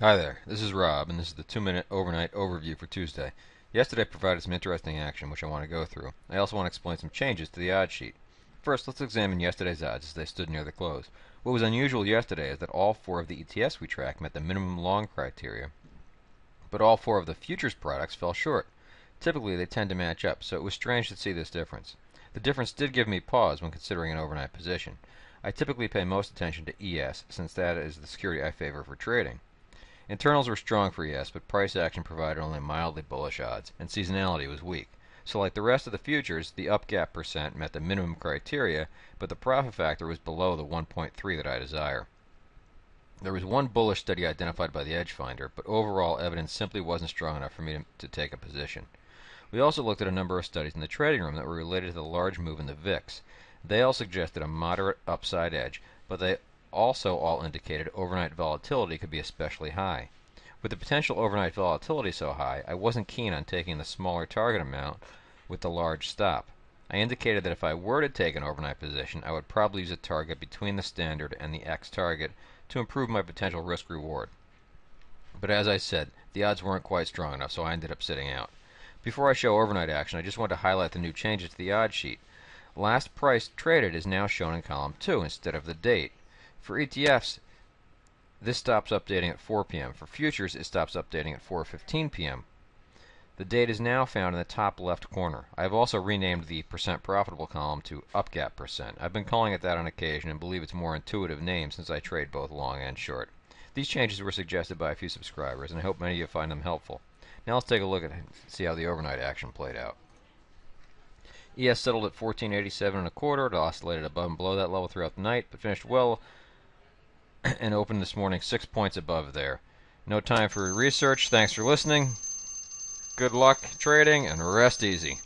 Hi there, this is Rob, and this is the 2-minute overnight overview for Tuesday. Yesterday provided some interesting action, which I want to go through. I also want to explain some changes to the odds sheet. First, let's examine yesterday's odds as they stood near the close. What was unusual yesterday is that all four of the ETFs we tracked met the minimum long criteria, but all four of the futures products fell short. Typically, they tend to match up, so it was strange to see this difference. The difference did give me pause when considering an overnight position. I typically pay most attention to ES, since that is the security I favor for trading. Internals were strong for ES, but price action provided only mildly bullish odds, and seasonality was weak. So like the rest of the futures, the up gap percent met the minimum criteria, but the profit factor was below the 1.3 that I desire. There was one bullish study identified by the Edge Finder, but overall evidence simply wasn't strong enough for me to take a position. We also looked at a number of studies in the trading room that were related to the large move in the VIX. They all suggested a moderate upside edge, but they also all indicated overnight volatility could be especially high. With the potential overnight volatility so high, I wasn't keen on taking the smaller target amount with the large stop. I indicated that if I were to take an overnight position, I would probably use a target between the standard and the X target to improve my potential risk reward. But as I said, the odds weren't quite strong enough, so I ended up sitting out. Before I show overnight action, I just want to highlight the new changes to the odds sheet. Last price traded is now shown in column 2 instead of the date. For ETFs, this stops updating at 4 p.m. For futures, it stops updating at 4:15 p.m. The date is now found in the top left corner. I have also renamed the percent profitable column to upgap percent. I've been calling it that on occasion and believe it's a more intuitive name since I trade both long and short. These changes were suggested by a few subscribers, and I hope many of you find them helpful. Now let's take a look at see how the overnight action played out. ES settled at 1487 and a quarter. It oscillated above and below that level throughout the night, but finished well and opened this morning 6 points above there. No time for research. Thanks for listening. Good luck trading and rest easy.